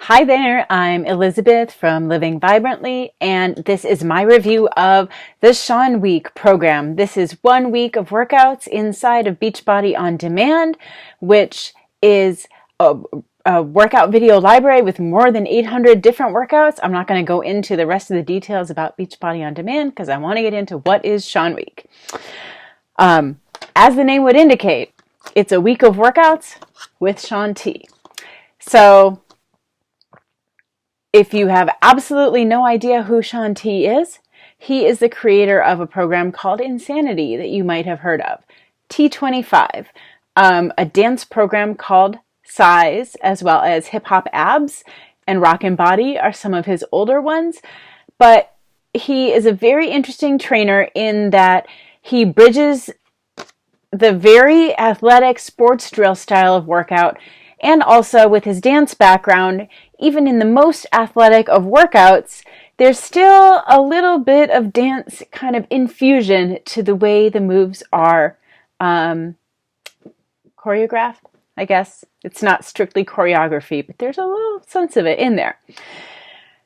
Hi there, I'm Elizabeth from Living Vibrantly, and this is my review of the Shaun Week program. This is 1 week of workouts inside of Beachbody On Demand, which is a workout video library with more than 800 different workouts. I'm not going to go into the rest of the details about Beachbody On Demand because I want to get into what is Shaun Week. As the name would indicate, it's a week of workouts with Shaun T. So, if you have absolutely no idea who Shaun T is, he is the creator of a program called Insanity that you might have heard of. T25, a dance program called Size, as well as Hip Hop Abs and Rock and Body are some of his older ones. But he is a very interesting trainer in that he bridges the very athletic sports drill style of workout, and also with his dance background, even in the most athletic of workouts, there's still a little bit of dance kind of infusion to the way the moves are choreographed, I guess. It's not strictly choreography, but there's a little sense of it in there.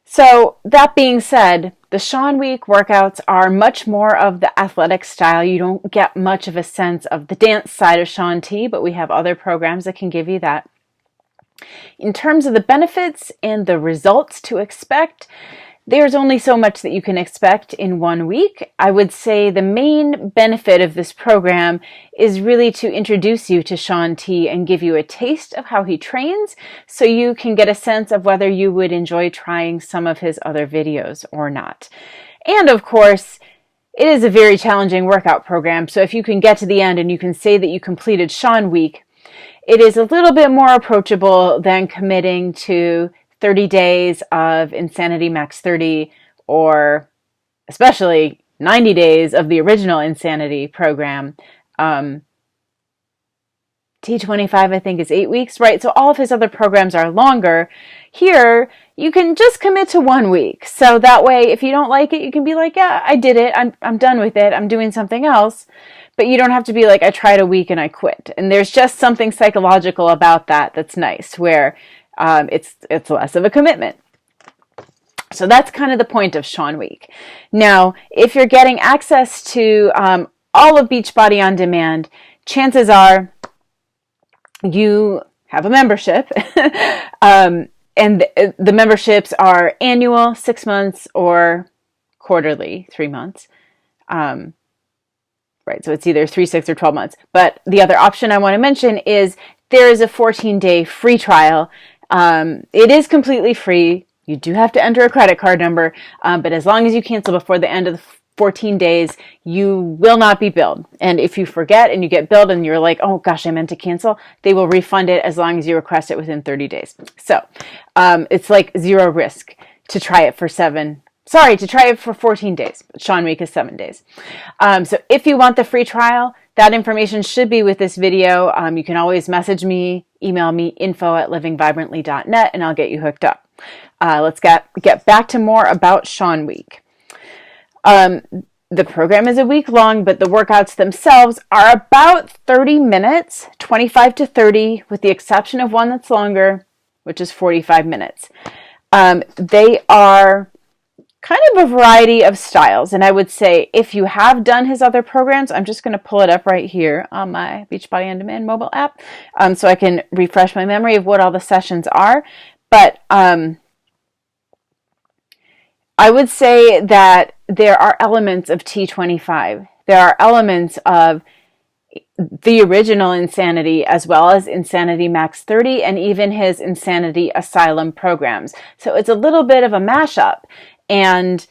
So that being said, the Shaun Week workouts are much more of the athletic style. You don't get much of a sense of the dance side of Shaun T, but we have other programs that can give you that. In terms of the benefits and the results to expect, there's only so much that you can expect in 1 week. I would say the main benefit of this program is really to introduce you to Shaun T and give you a taste of how he trains so you can get a sense of whether you would enjoy trying some of his other videos or not. And of course, it is a very challenging workout program, so if you can get to the end and you can say that you completed Shaun Week, it is a little bit more approachable than committing to 30 days of Insanity Max 30 or especially 90 days of the original Insanity program. T25, I think, is 8 weeks, right? So all of his other programs are longer. Here, you can just commit to 1 week. So that way, if you don't like it, you can be like, yeah, I did it. I'm done with it. I'm doing something else. But you don't have to be like, I tried a week and I quit. And there's just something psychological about that that's nice, where it's less of a commitment. So that's kind of the point of Shaun Week. Now, if you're getting access to all of Beachbody On Demand, chances are you have a membership. And the memberships are annual, 6 months, or quarterly, 3 months. Right, so it's either 3, 6, or 12 months. But the other option I want to mention is there is a 14-day free trial. It is completely free. You do have to enter a credit card number, but as long as you cancel before the end of the 14 days, you will not be billed. And if you forget and you get billed and you're like, oh gosh, I meant to cancel, they will refund it as long as you request it within 30 days. So it's like zero risk to try it for 14 days. Shaun Week is 7 days. So if you want the free trial, that information should be with this video. You can always message me, email me, info@livingvibrantly.net, and I'll get you hooked up. Let's get back to more about Shaun Week. The program is a week long, but the workouts themselves are about 30 minutes, 25 to 30, with the exception of one that's longer, which is 45 minutes. They are kind of a variety of styles. And I would say if you have done his other programs, I'm just going to pull it up right here on my Beachbody On Demand mobile app so I can refresh my memory of what all the sessions are. But I would say that there are elements of T25. There are elements of the original Insanity as well as Insanity Max 30 and even his Insanity Asylum programs. So it's a little bit of a mashup. And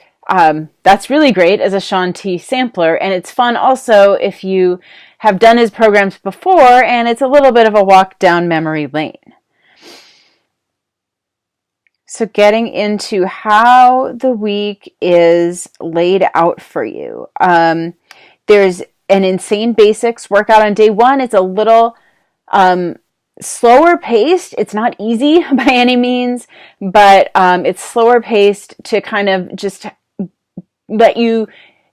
that's really great as a Shaun T sampler. And it's fun also if you have done his programs before and it's a little bit of a walk down memory lane. So getting into how the week is laid out for you. There's an Insane Basics workout on day 1. It's a little slower paced. It's not easy by any means, but it's slower paced to kind of just let you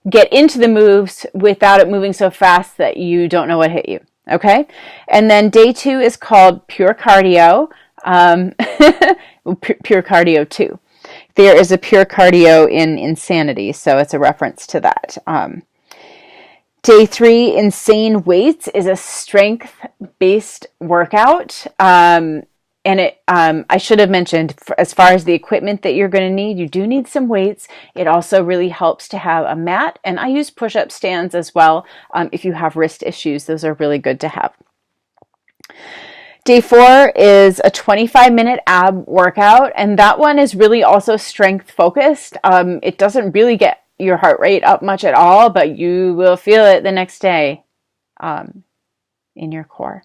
get into the moves without it moving so fast that you don't know what hit you. Okay? And then day 2 is called Pure Cardio. Pure cardio too. There is a pure cardio in Insanity, so it's a reference to that. Day 3, insane weights, is a strength-based workout. And I should have mentioned, as far as the equipment that you're going to need, you do need some weights. It also really helps to have a mat, and I use push-up stands as well. If you have wrist issues, those are really good to have. Day 4 is a 25-minute ab workout, and that one is really also strength-focused. It doesn't really get your heart rate up much at all, but you will feel it the next day in your core.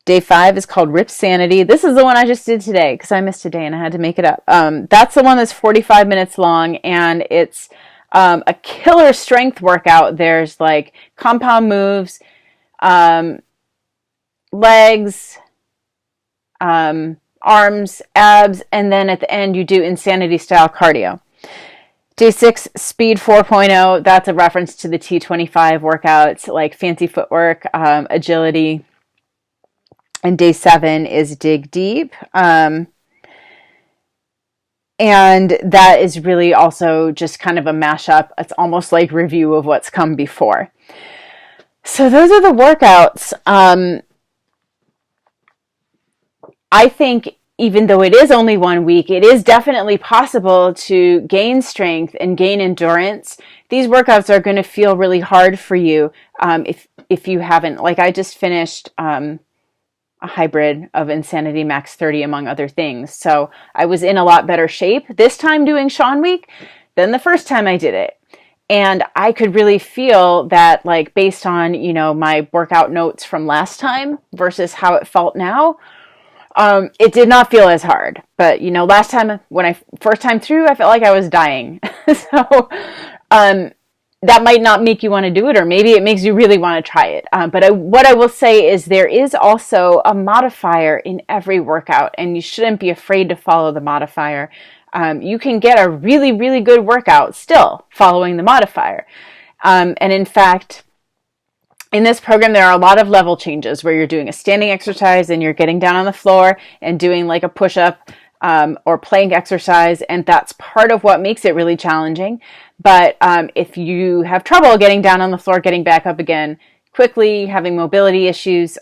Day 5 is called Rip Sanity. This is the one I just did today because I missed a day and I had to make it up. That's the one that's 45 minutes long, and it's a killer strength workout. There's like compound moves, legs, arms, abs, and then at the end you do Insanity style cardio. Day 6, Speed 4.0, that's a reference to the T25 workouts, like fancy footwork, agility. And day 7 is Dig Deep. And that is really also just kind of a mashup. It's almost like review of what's come before. So those are the workouts. I think even though it is only 1 week, it is definitely possible to gain strength and gain endurance. These workouts are going to feel really hard for you if you haven't. Like I just finished a hybrid of Insanity Max 30, among other things. So I was in a lot better shape this time doing Shaun Week than the first time I did it. And I could really feel that, like, based on, my workout notes from last time versus how it felt now, it did not feel as hard. But, last time, when I first time through, I felt like I was dying. So that might not make you want to do it, or maybe it makes you really want to try it. But what I will say is there is also a modifier in every workout, and you shouldn't be afraid to follow the modifier. You can get a really, really good workout still following the modifier. And in fact, in this program, there are a lot of level changes where you're doing a standing exercise and you're getting down on the floor and doing like a push-up or plank exercise. And that's part of what makes it really challenging. But if you have trouble getting down on the floor, getting back up again quickly, having mobility issues,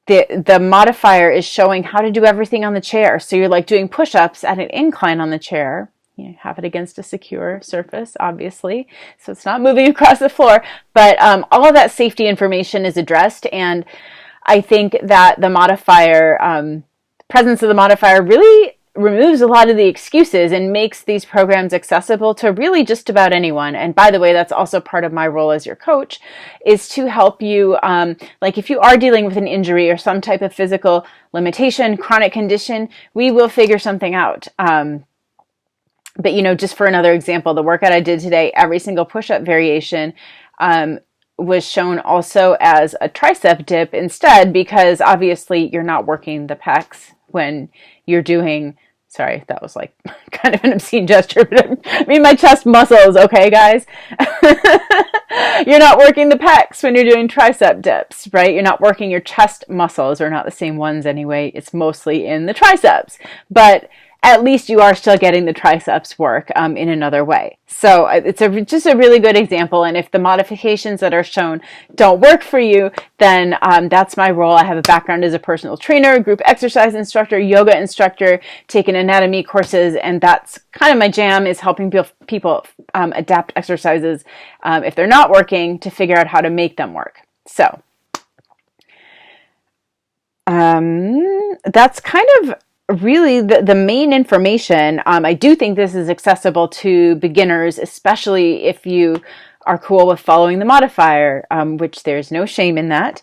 the modifier is showing how to do everything on the chair. So you're like doing push-ups at an incline on the chair. You have it against a secure surface, obviously, so it's not moving across the floor. But all of that safety information is addressed, and I think that the modifier, presence of the modifier, really removes a lot of the excuses and makes these programs accessible to really just about anyone. And by the way, that's also part of my role as your coach, is to help you, like if you are dealing with an injury or some type of physical limitation, chronic condition, we will figure something out. But, just for another example, the workout I did today, every single push-up variation was shown also as a tricep dip instead, because obviously you're not working the pecs when you're doing, sorry, that was like kind of an obscene gesture, but I mean my chest muscles, okay, guys? You're not working the pecs when you're doing tricep dips, right? You're not working your chest muscles, or not the same ones anyway. It's mostly in the triceps. But at least you are still getting the triceps work in another way. So it's just a really good example. And if the modifications that are shown don't work for you, then that's my role. I have a background as a personal trainer, group exercise instructor, yoga instructor, taken anatomy courses, and that's kind of my jam, is helping people adapt exercises if they're not working, to figure out how to make them work. So that's kind of really the main information. I do think this is accessible to beginners, especially if you are cool with following the modifier, which there's no shame in that.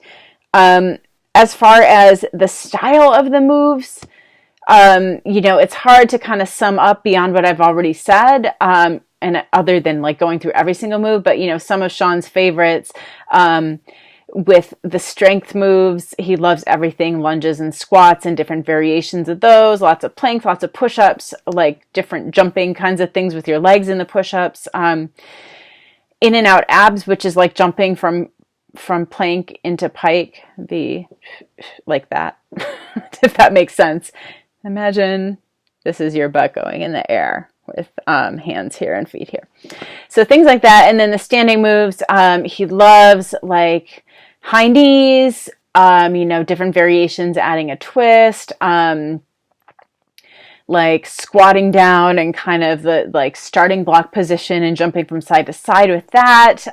As far as the style of the moves, it's hard to kind of sum up beyond what I've already said, and other than like going through every single move, but some of Shaun's favorites, with the strength moves, he loves everything, lunges and squats and different variations of those, lots of planks, lots of push-ups, like different jumping kinds of things with your legs in the push-ups, in and out abs, which is like jumping from from plank into pike, like that, if that makes sense. Imagine this is your butt going in the air with hands here and feet here. So things like that. And then the standing moves, he loves like high knees, different variations, adding a twist, like squatting down and kind of the like starting block position and jumping from side to side with that.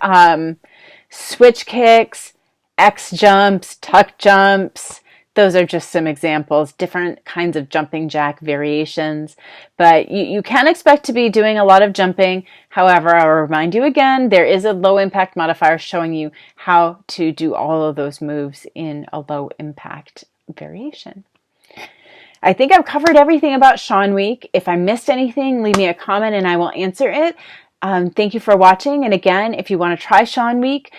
Switch kicks, X jumps, tuck jumps. Those are just some examples, different kinds of jumping jack variations. But you can expect to be doing a lot of jumping. However, I'll remind you again, there is a low impact modifier showing you how to do all of those moves in a low impact variation. I think I've covered everything about Shaun Week. If I missed anything, leave me a comment and I will answer it. Thank you for watching. And again, if you want to try Shaun Week,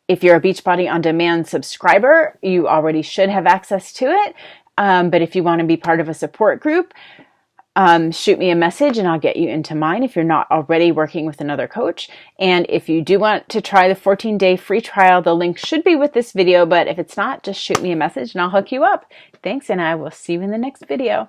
if you're a Beachbody On Demand subscriber, you already should have access to it. But if you want to be part of a support group, shoot me a message and I'll get you into mine if you're not already working with another coach. And if you do want to try the 14-day free trial, the link should be with this video. But if it's not, just shoot me a message and I'll hook you up. Thanks, and I will see you in the next video.